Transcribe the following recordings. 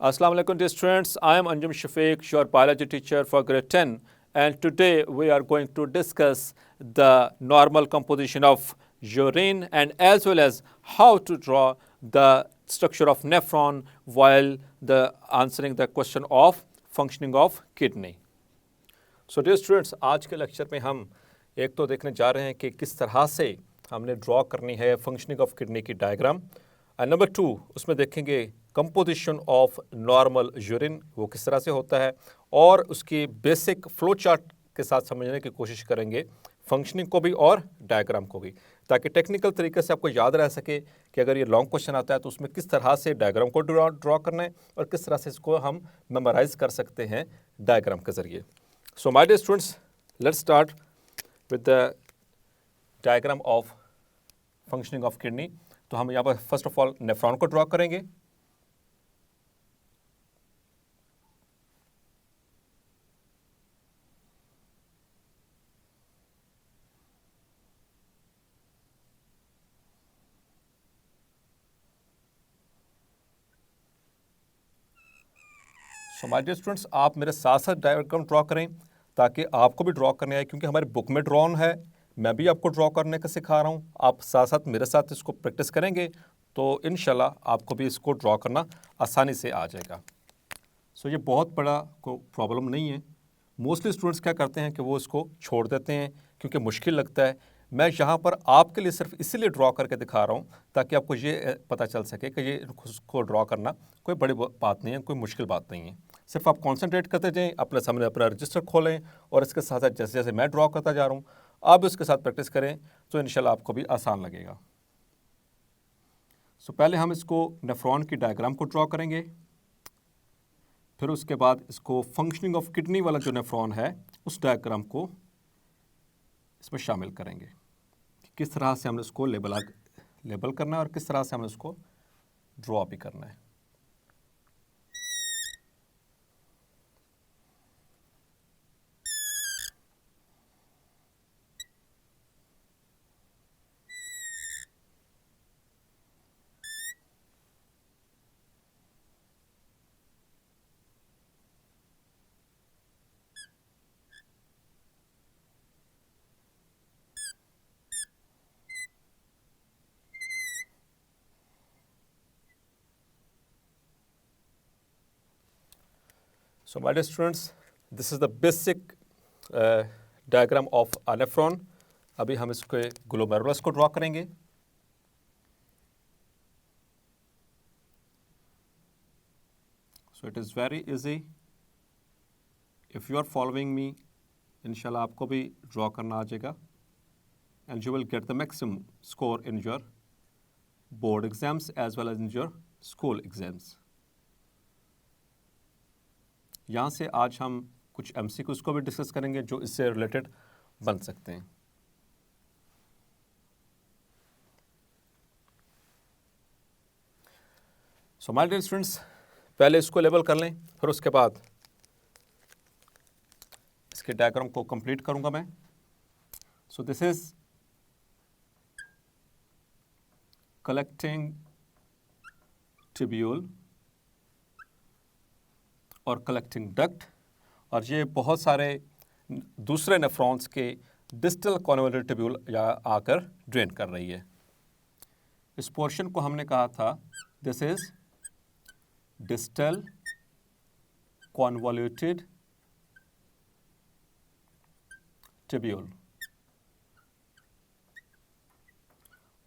Assalamu alaikum dear students, I am Anjum Shafiq, your biology teacher for grade 10, and today we are going to discuss the normal composition of urine and as well as how to draw the structure of nephron while answering the question of functioning of kidney. So dear students, आज के lecture में हम एक तो देखने जा रहे हैं कि किस तरह से हमने ड्रॉ करनी है फंक्शनिंग ऑफ किडनी की डायग्राम, एंड नंबर 2 उसमें देखेंगे कंपोजिशन ऑफ नॉर्मल यूरिन वो किस तरह से होता है और उसकी बेसिक फ्लो चार्ट के साथ समझने की कोशिश करेंगे फंक्शनिंग को भी और डायग्राम को भी, ताकि टेक्निकल तरीके से आपको याद रह सके कि अगर ये लॉन्ग क्वेश्चन आता है तो उसमें किस तरह से डायग्राम को ड्रॉ करना है और किस तरह से इसको हम मेमोराइज कर सकते हैं डायग्राम के ज़रिए. So my dear students, let's start with the diagram of functioning of kidney. तो हम यहाँ पर फर्स्ट ऑफ ऑल नेफ्रॉन को ड्रॉ करेंगे. सो माय डियर स्टूडेंट्स, आप मेरे साथ साथ डायग्राम ड्रॉ करें ताकि आपको भी ड्रॉ करने आए, क्योंकि हमारी बुक में ड्रॉन है, मैं भी आपको ड्रॉ करने का सिखा रहा हूँ. आप साथ साथ मेरे साथ इसको प्रैक्टिस करेंगे तो इंशाल्लाह आपको भी इसको ड्रॉ करना आसानी से आ जाएगा. सो ये बहुत बड़ा को प्रॉब्लम नहीं है. मोस्टली स्टूडेंट्स क्या करते हैं कि वो इसको छोड़ देते हैं क्योंकि मुश्किल लगता है. मैं यहाँ पर आपके लिए सिर्फ इसीलिए ड्रॉ करके दिखा रहा हूँ ताकि आपको ये पता चल सके कि ये इसको ड्रॉ करना कोई बड़ी बात नहीं है, कोई मुश्किल बात नहीं है. सिर्फ आप कॉन्सेंट्रेट करते जाएं, अपने सामने अपना रजिस्टर खोलें और इसके साथ साथ जैसे जैसे मैं ड्रॉ करता जा रहा हूँ आप उसके साथ प्रैक्टिस करें तो इंशाल्लाह आपको भी आसान लगेगा. सो पहले हम इसको नेफ्रॉन की डायग्राम को ड्रॉ करेंगे, फिर उसके बाद इसको फंक्शनिंग ऑफ किडनी वाला जो नेफ्रॉन है उस डायग्राम को इसमें शामिल करेंगे कि किस तरह से हमने इसको लेबल करना है और किस तरह से हमें इसको ड्रॉ भी करना है. So my dear students, this is the basic diagram of a nephron. अभी हम इसके ग्लोमेरुलस को ड्रॉ करेंगे. So it is very easy. If you are following me, इंशाल्लाह आपको भी ड्रॉ करना आ जाएगा and you will get the maximum score in your board exams as well as in your school exams. यहाँ से आज हम कुछ MCQs को भी डिस्कस करेंगे जो इससे रिलेटेड बन सकते हैं. सो माय डियर स्टूडेंट्स, पहले इसको लेबल कर लें, फिर उसके बाद इसके डायग्राम को कंप्लीट करूंगा मैं. सो दिस इज कलेक्टिंग ट्यूब्यूल और कलेक्टिंग डक्ट, और ये बहुत सारे दूसरे नेफ्रॉन्स के डिस्टल कॉन्वोल्यूटेड ट्यूब्यूल आकर ड्रेन कर रही है. इस पोर्शन को हमने कहा था this is distal convoluted tubule.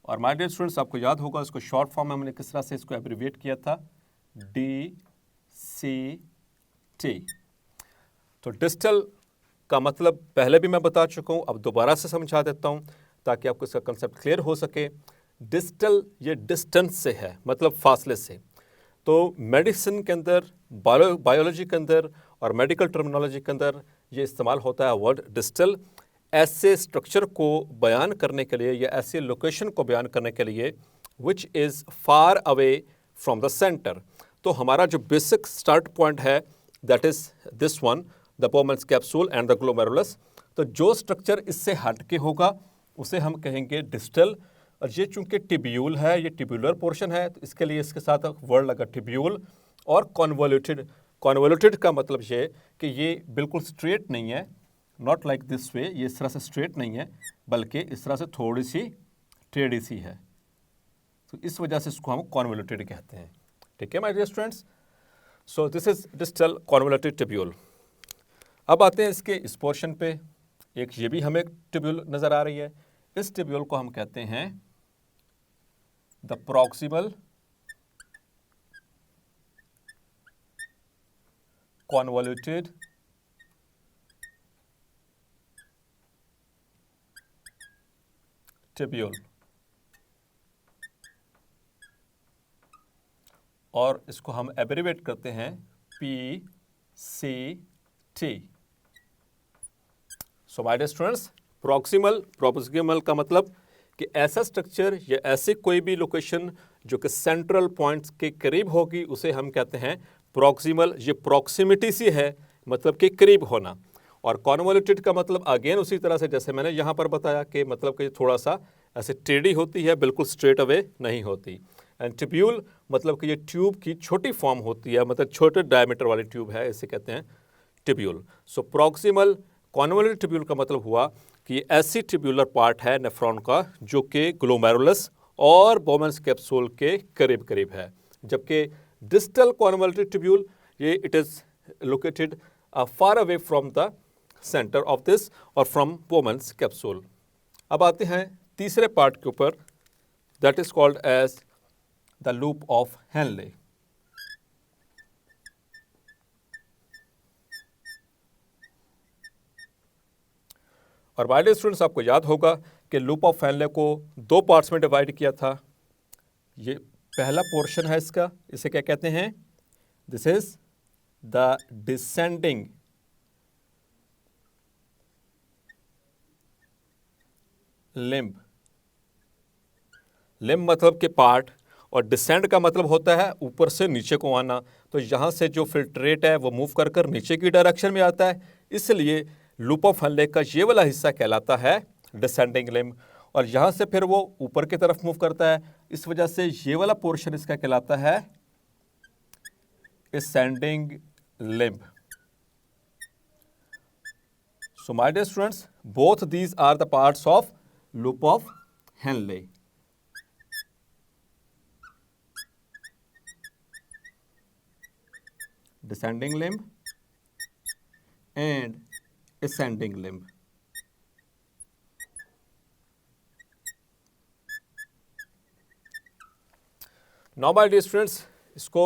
और माय डियर स्टूडेंट्स, आपको याद होगा इसको शॉर्ट फॉर्म में हमने किस तरह से इसको एब्रिविएट किया था, DCT. तो डिस्टल का मतलब पहले भी मैं बता चुका हूँ, अब दोबारा से समझा देता हूँ ताकि आपको इसका कंसेप्ट क्लियर हो सके. डिस्टल ये डिस्टेंस से है, मतलब फासले से. तो मेडिसिन के अंदर, बायोलॉजी के अंदर और मेडिकल टर्मिनोलॉजी के अंदर ये इस्तेमाल होता है वर्ड डिस्टल, ऐसे स्ट्रक्चर को बयान करने के लिए या ऐसे लोकेशन को बयान करने के लिए which is far away from the centre. तो हमारा जो बेसिक स्टार्ट पॉइंट है that is this one, the Bowman's capsule and the glomerulus. तो जो स्ट्रक्चर इससे हट के होगा उसे हम कहेंगे डिस्टल. और ये चूंकि टिब्यूल है, ये टिब्यूलर पोर्शन है, तो इसके लिए इसके साथ वर्ड लगा टिब्यूल, और कॉन्वोल्यूटेड। कॉन्वोल्यूटेड का मतलब ये कि ये बिल्कुल स्ट्रेट नहीं है, नॉट लाइक दिस वे, ये इस तरह से स्ट्रेट नहीं है, बल्कि इस तरह से थोड़ी सी टेढ़ी सी है। तो इस वजह से इसको हम कॉन्वोल्यूटेड कहते हैं। ठीक है my dear students, so this is distal convoluted tubule. अब आते हैं इसके इस पोर्शन पे। एक ये भी हमें ट्यूब्यूल नजर आ रही है। इस ट्यूब्यूल को हम कहते हैं द प्रॉक्सिमल कॉन्वोल्यूटेड ट्यूब्यूल, और इसको हम एब्रिवेट करते हैं PCT। So my dear students, proximal का मतलब कि ऐसा स्ट्रक्चर या ऐसे कोई भी लोकेशन जो कि सेंट्रल पॉइंट्स के करीब होगी उसे हम कहते हैं प्रॉक्सिमल। ये प्रॉक्सिमिटी सी है, मतलब कि करीब होना। और कॉन्वोल्यूटेड का मतलब अगेन उसी तरह से जैसे मैंने यहाँ पर बताया कि मतलब कि थोड़ा सा ऐसे टेढ़ी होती है, बिल्कुल स्ट्रेट अवे नहीं होती। एंड ट्यूब्यूल मतलब कि ये ट्यूब की छोटी फॉर्म होती है, मतलब छोटे डायमीटर वाली ट्यूब है, इसे कहते हैं ट्यूब्यूल। सो प्रॉक्सिमल कॉन्वोल्यूटेड ट्यूब्यूल का मतलब हुआ कि ऐसी ट्यूब्यूलर पार्ट है नेफ्रॉन का जो कि ग्लोमेरुलस और बोमेन्स कैप्सूल के करीब करीब है। जबकि डिस्टल कॉन्वोल्यूटेड ट्यूब्यूल ये it is located far away from the centre of this और फ्रॉम बोमेन्स कैप्सूल। अब आते हैं तीसरे पार्ट के ऊपर, that is called as the loop of Henle. और माय डियर स्टूडेंट्स, आपको याद होगा कि लूप ऑफ हेनले को दो पार्ट्स में डिवाइड किया था। ये पहला पोर्शन है इसका, इसे क्या कहते हैं? This is the descending limb. Limb मतलब के पार्ट, और डिसेंड का मतलब होता है ऊपर से नीचे को आना। तो यहाँ से जो फिल्ट्रेट है वो मूव कर कर नीचे की डायरेक्शन में आता है, इसलिए लूप ऑफ हेनले का ये वाला हिस्सा कहलाता है डिसेंडिंग लिम्ब। और यहाँ से फिर वो ऊपर की तरफ मूव करता है, इस वजह से ये वाला पोर्शन इसका कहलाता है ascending limb. So my dear students, both these are the parts of loop of Henle. Descending limb and ascending limb. Now my dear students, इसको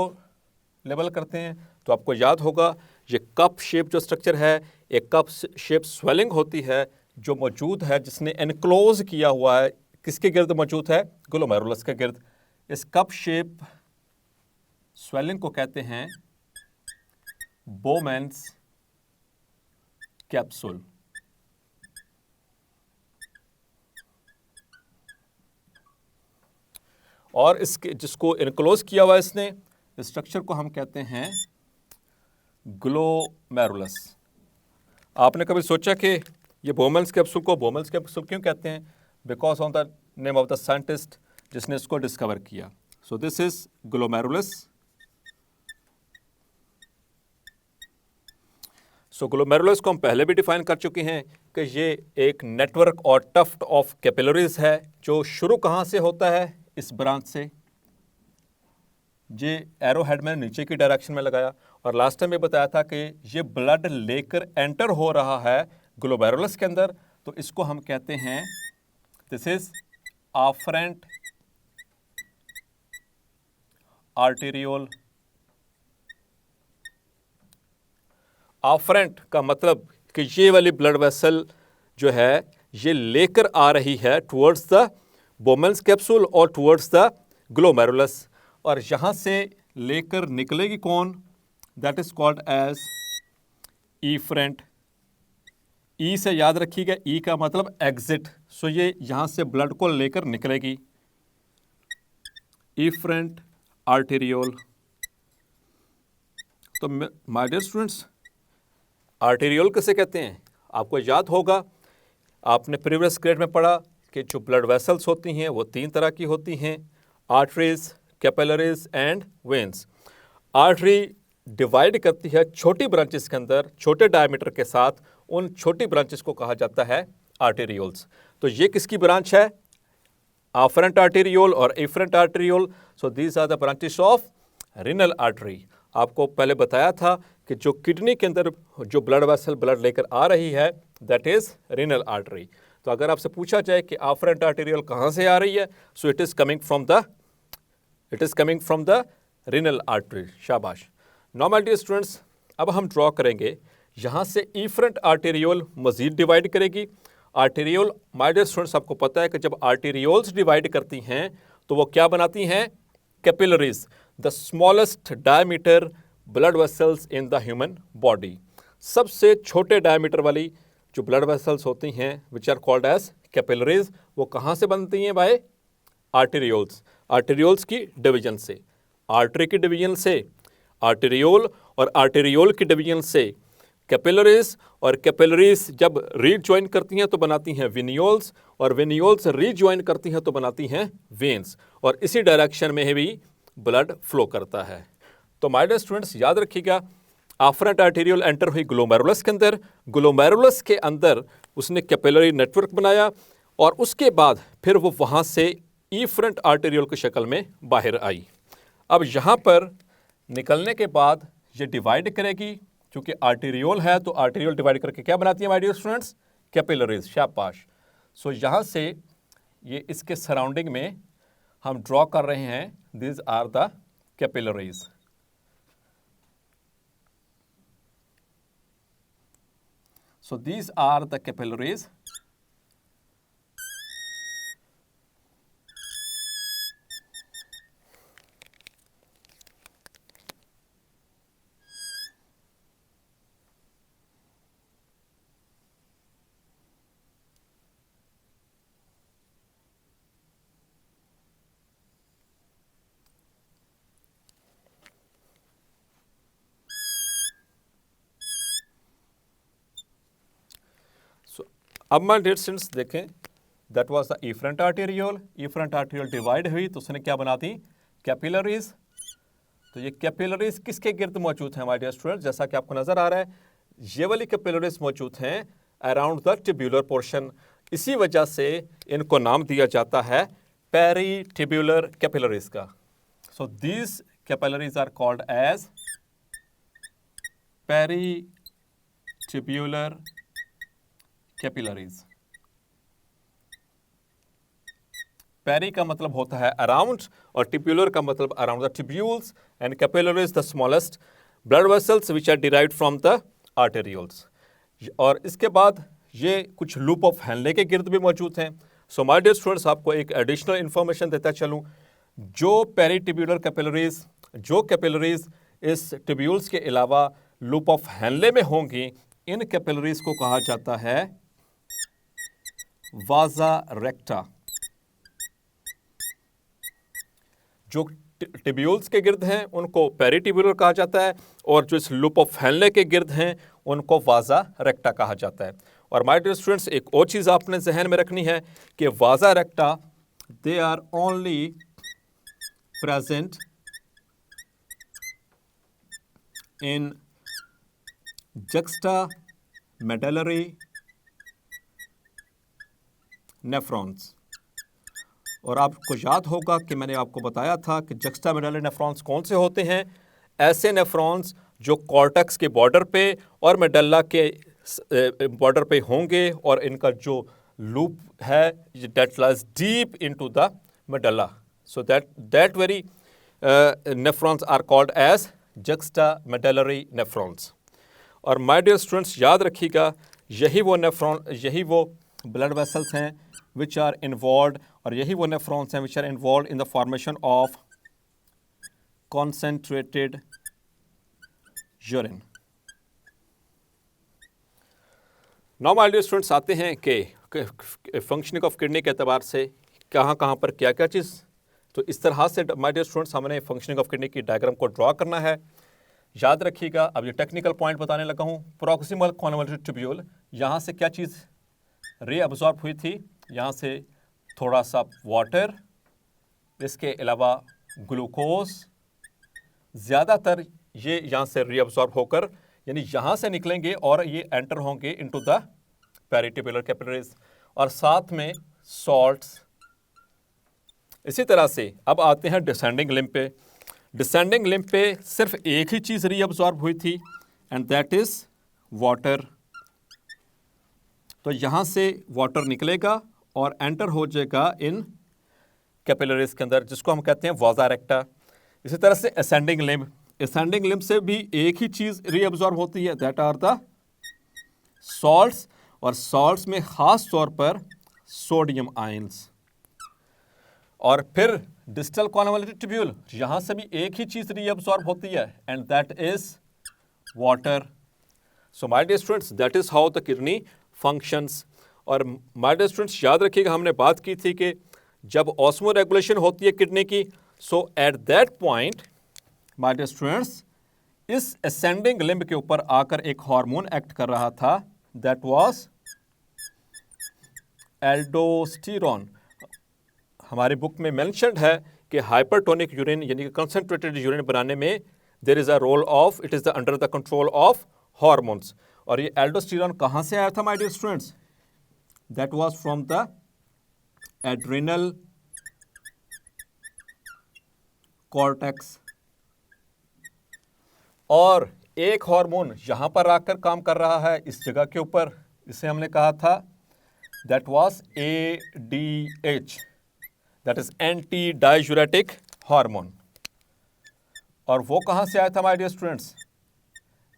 लेबल करते हैं। तो आपको याद होगा ये कप शेप जो स्ट्रक्चर है, एक कप शेप स्वेलिंग होती है जो मौजूद है, जिसने एनक्लोज किया हुआ है, किसके गिर्द मौजूद है? ग्लोमेरुलस के गिर्द। इस कप शेप स्वेलिंग को कहते हैं बोमेन्स कैप्सूल। और इसके जिसको इनक्लोज किया हुआ है इसने, इस स्ट्रक्चर को हम कहते हैं ग्लोमेरुलस। आपने कभी सोचा कि ये बोमेन्स कैप्सूल को बोमेन्स कैप्सूल क्यों कहते हैं? Because on the name of the scientist जिसने इसको डिस्कवर किया। सो this is glomerulus. So glomerulus को हम पहले भी डिफाइन कर चुके हैं कि ये एक नेटवर्क और टफ्ट ऑफ कैपिलरीज है जो शुरू कहाँ से होता है? इस ब्रांच से। ये एरो हेड में नीचे की डायरेक्शन में लगाया, और लास्ट टाइम ये बताया था कि ये ब्लड लेकर एंटर हो रहा है ग्लोमेरुलस के अंदर, तो इसको हम कहते हैं दिस इज आफ्रेंट आर्टेरियोल। आफ्रेंट का मतलब कि ये वाली ब्लड वेसल जो है ये लेकर आ रही है टुवर्ड्स द बोमेन्स कैप्सूल और टुवर्ड्स द ग्लोमेरुलस, और यहां से लेकर निकलेगी कौन? That is called as efferent. E से याद रखिएगा, ई का मतलब एग्जिट। सो ये यहां से ब्लड को लेकर निकलेगी, ईफ्रेंट आर्टेरियोल। तो माय डियर स्टूडेंट्स, आर्टेरियोल किसे कहते हैं? आपको याद होगा, आपने प्रीवियस ग्रेड में पढ़ा कि जो ब्लड वेसल्स होती हैं वो तीन तरह की होती हैं, arteries, capillaries and veins. Artery divide करती है छोटी ब्रांचेस के अंदर छोटे डायमीटर के साथ, उन छोटी ब्रांचेस को कहा जाता है आर्टेरियोल्स। तो ये किसकी ब्रांच है? afferent arteriole और efferent arteriole. So these are the branches of renal artery. आपको पहले बताया था कि जो किडनी के अंदर जो ब्लड वेसल ब्लड लेकर आ रही है दैट इज renal artery. तो अगर आपसे पूछा जाए कि afferent arteriole कहाँ से आ रही है, so it is coming from the renal artery. शाबाश. Now my dear students, अब हम ड्रॉ करेंगे यहाँ से efferent arteriole मजीद डिवाइड करेगी। आर्टेरियोल, माय डियर स्टूडेंट्स, आपको पता है कि जब आर्टेरियोल्स डिवाइड करती हैं तो वो क्या बनाती हैं? Capillaries, the smallest diameter blood vessels in the human body. सबसे छोटे डायमीटर वाली जो ब्लड वेसल्स होती हैं which are called as capillaries, वो कहाँ से बनती हैं? By arterioles. आर्टेरियोल्स की डिवीजन से, आर्टरी की डिवीजन से आर्टेरियोल और आर्टेरियोल की डिवीजन से कैपिलरीज, और कैपिलरीज जब रीजॉइन करती हैं तो बनाती हैं वेनियोल्स, और वेनियोल्स रीजॉइन करती हैं तो बनाती हैं वेन्स, और इसी डायरेक्शन में भी ब्लड फ्लो करता है। तो माय डियर स्टूडेंट्स याद रखिएगा, आफ्रेंट आर्टेरियोल एंटर हुई ग्लोमेरुलस के अंदर, ग्लोमेरुलस के अंदर उसने कैपिलरी नेटवर्क बनाया, और उसके बाद फिर वो वहाँ से इफ्रेंट आर्टेरियोल की शक्ल में बाहर आई। अब यहाँ पर निकलने के बाद ये डिवाइड करेगी, क्योंकि आर्टेरियोल है तो आर्टेरियोल डिवाइड करके क्या बनाती है माय डियर स्टूडेंट्स? कैपिलरीज। शाबाश। सो यहाँ से ये इसके सराउंडिंग में हम ड्रॉ कर रहे हैं, this are the capillaries. So these are the capillaries. अब माय डियर स्टूडेंट्स देखें, that was the efferent arteriole. Efferent arteriole divide हुई तो उसने क्या बना दी? कैपिलरीज। तो ये कैपिलरीज किसके गिर्द मौजूद हैं माय डियर स्टूडेंट्स? जैसा कि आपको नजर आ रहा है, ये वाली कैपिलरीज मौजूद हैं अराउंड द टिब्यूलर पोर्शन। इसी वजह से इनको नाम दिया जाता है पेरीटिब्यूलर कैपिलरीज का। So these capillaries are called as peritubular capillaries. Peri का मतलब होता है अराउंड, और टिब्यूलर का मतलब around the tubules, and capillaries the smallest blood vessels which are derived from the arterioles. और इसके बाद ये कुछ लूप ऑफ हेनले के गिर्द भी मौजूद हैं। सो माय डियर स्टूडेंट्स, आपको एक एडिशनल इंफॉर्मेशन देता चलूँ, जो पेरीटिब्यूलर कैपिलरीज, जो कैपिलरीज इस टिब्यूल्स के अलावा लूप ऑफ हेनले में होंगी, इन कैपिलरीज को कहा जाता है वाजा रेक्टा। जो टिब्यूल्स के गिर्द हैं उनको पेरीटिब्यूलर कहा जाता है, और जो इस लूप ऑफ हेनले के गिर्द हैं उनको वाजा रेक्टा कहा जाता है। और माय डियर स्टूडेंट्स, एक और चीज़ आपने जहन में रखनी है कि vasa recta they are only present in juxtamedullary nephrons. और आपको याद होगा कि मैंने आपको बताया था कि juxtamedullary नेफ्रॉन्स कौन से होते हैं? ऐसे नेफ्रॉन्स जो कॉर्टेक्स के बॉर्डर पे और मेडल्ला के बॉर्डर पे होंगे, और इनका जो लूप है that lies deep into the medulla. So that very nephrons are called as juxtamedullary nephrons. और माय डियर स्टूडेंट्स याद रखिएगा, यही वो ब्लड वेसल्स हैं विच आर इन्वॉल्व, और यही वो नेफ्रॉन्स हैं which are involved in the formation of concentrated urine. Now my dear students, आते हैं कि फंक्शनिंग ऑफ किडनी के एतबार से कहाँ पर क्या क्या चीज़। तो इस तरह से माय डियर स्टूडेंट्स हमने फंक्शनिंग ऑफ किडनी की डायग्राम को ड्रॉ करना है। याद रखिएगा, अब ये टेक्निकल पॉइंट बताने लगा हूँ। प्रॉक्सिमल कॉन्वोल्यूटेड ट्यूब्यूल, यहाँ से क्या चीज़ रे अब्जॉर्ब हुई थी? यहाँ से थोड़ा सा वाटर, इसके अलावा ग्लूकोज, ज़्यादातर ये यहाँ से रीअब्सॉर्ब होकर यानी यहाँ से निकलेंगे और ये एंटर होंगे इनटू द पेरिटिबुलर कैपिलरीज और साथ में सॉल्ट्स। इसी तरह से अब आते हैं डिसेंडिंग लिम्ब पे। डिसेंडिंग लिम्ब पे सिर्फ एक ही चीज़ रीअब्सॉर्ब हुई थी एंड दैट इज़ वाटर। तो यहाँ से वाटर निकलेगा और एंटर हो जाएगा इन कैपिलरीज के अंदर, जिसको हम कहते हैं वाजा रेक्टा। इसी तरह से असेंडिंग लिम्ब, असेंडिंग लिम्ब से भी एक ही चीज़ रीअब्सॉर्ब होती है, दैट आर द सॉल्ट्स, और सॉल्ट्स में खास तौर पर सोडियम आयंस। और फिर डिस्टल कॉन्वोल्यूटेड ट्यूब्यूल, यहाँ से भी एक ही चीज़ रीअब्सॉर्ब होती है and that is water. So my dear students, that is how the kidney functions. और माय डियर स्टूडेंट्स, याद रखिएगा हमने बात की थी कि जब ऑस्मो रेगुलेशन होती है किडनी की, so at that point my dear students इस असेंडिंग लिम्ब के ऊपर आकर एक हार्मोन एक्ट कर रहा था, दैट वाज एल्डोस्टेरोन। हमारी बुक में मेंशन्ड है कि हाइपरटोनिक यूरिन यानी कि कंसंट्रेटेड यूरिन बनाने में there is a role of, it is the under the control of hormones. और ये एल्डोस्टेरोन कहाँ से आया था my dear students? That was from the adrenal cortex. और एक हार्मोन यहां पर आकर काम कर रहा है इस जगह के ऊपर, इसे हमने कहा था that was ADH, that is anti diuretic hormone. और वो कहां से आया था माय डियर स्टूडेंट्स?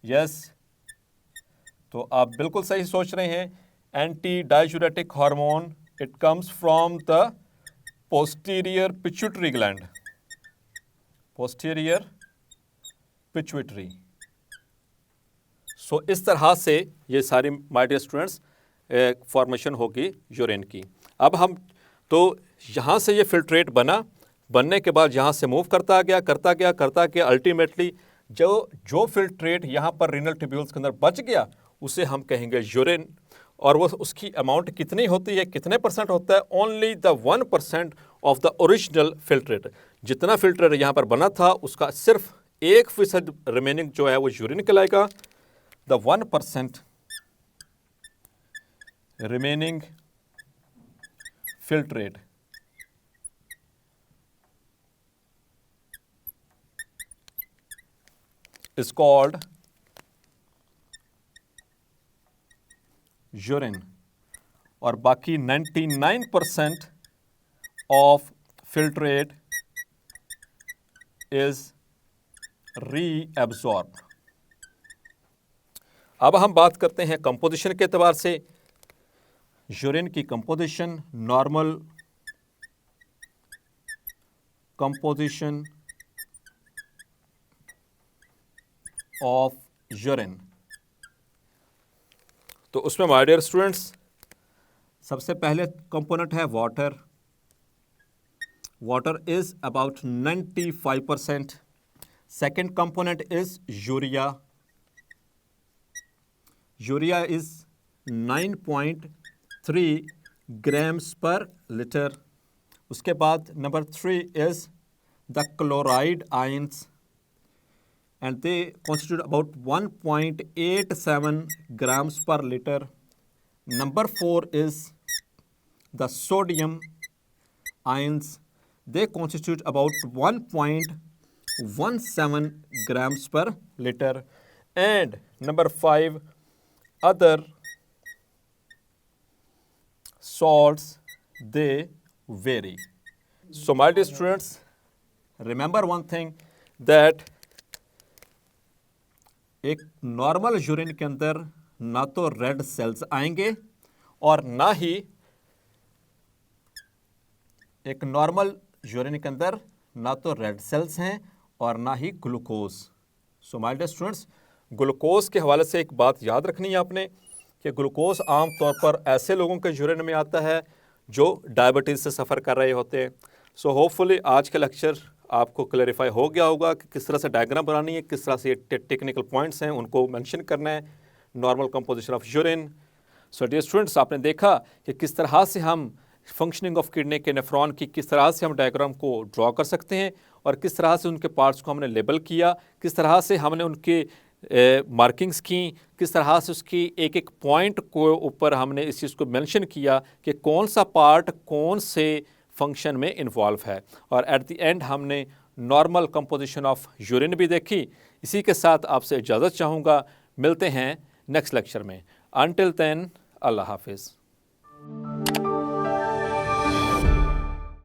यस, तो आप बिल्कुल सही सोच रहे हैं, anti diuretic hormone it comes from the posterior pituitary gland, posterior pituitary. So इस तरह से ये सारी माय डियर स्टूडेंट्स फॉर्मेशन होगी यूरिन की। अब हम तो यहाँ से ये फिल्ट्रेट बनने के बाद यहाँ से मूव करता गया अल्टीमेटली जो फिल्ट्रेट यहाँ पर रीनल ट्यूब्यूल्स के अंदर बच गया उसे हम कहेंगे यूरिन। और वो उसकी अमाउंट कितनी होती है, कितने परसेंट होता है? Only the 1% of the original filtrate. जितना फिल्ट्रेट यहाँ पर बना था उसका सिर्फ 1% रिमेनिंग जो है वो यूरिन कहलाएगा। The 1% remaining filtrate is called urine, और बाकी 99% of filtrate is reabsorbed। अब हम बात करते हैं कंपोजिशन के एतबार से। यूरिन की composition, normal composition of urine. तो उसमें माय डियर स्टूडेंट्स सबसे पहले कंपोनेंट है water. Water is about 95%। Second component is urea. Urea is 9.3 grams पर लीटर। उसके बाद number 3 is the chloride ions and they constitute about 1.87 grams per liter. Number 4 is the sodium ions. They constitute about 1.17 grams per liter. And number 5, other salts, they vary. So my dear students, remember one thing, that एक normal urine के अंदर ना तो red cells आएंगे और ना ही एक normal urine के अंदर ना तो रेड सेल्स हैं और ना ही glucose. So my dear students, glucose के हवाले से एक बात याद रखनी है आपने कि ग्लूकोज आम तौर पर ऐसे लोगों के यूरिन में आता है जो डायबिटीज़ से सफ़र कर रहे होते हैं। सो होपफुली आज का लेक्चर आपको क्लैरिफाई हो गया होगा कि किस तरह से डायग्राम बनानी है, किस तरह से टेक्निकल पॉइंट्स हैं उनको मेंशन करना है, normal composition of urine. So dear students, आपने देखा कि किस तरह से हम फंक्शनिंग ऑफ किडनी के नेफ्रॉन की किस तरह से हम डायग्राम को ड्रॉ कर सकते हैं और किस तरह से उनके पार्ट्स को हमने लेबल किया, किस तरह से हमने उनके मार्किंग्स की, किस तरह से उसकी एक एक पॉइंट को ऊपर हमने इस चीज़ को मेंशन किया कि कौन सा पार्ट कौन से फंक्शन में इन्वॉल्व है। और एट द एंड हमने नॉर्मल कंपोजिशन ऑफ यूरिन भी देखी। इसी के साथ आपसे इजाज़त चाहूँगा, मिलते हैं नेक्स्ट लेक्चर में। अनटिल देन, अल्लाह हाफिज़।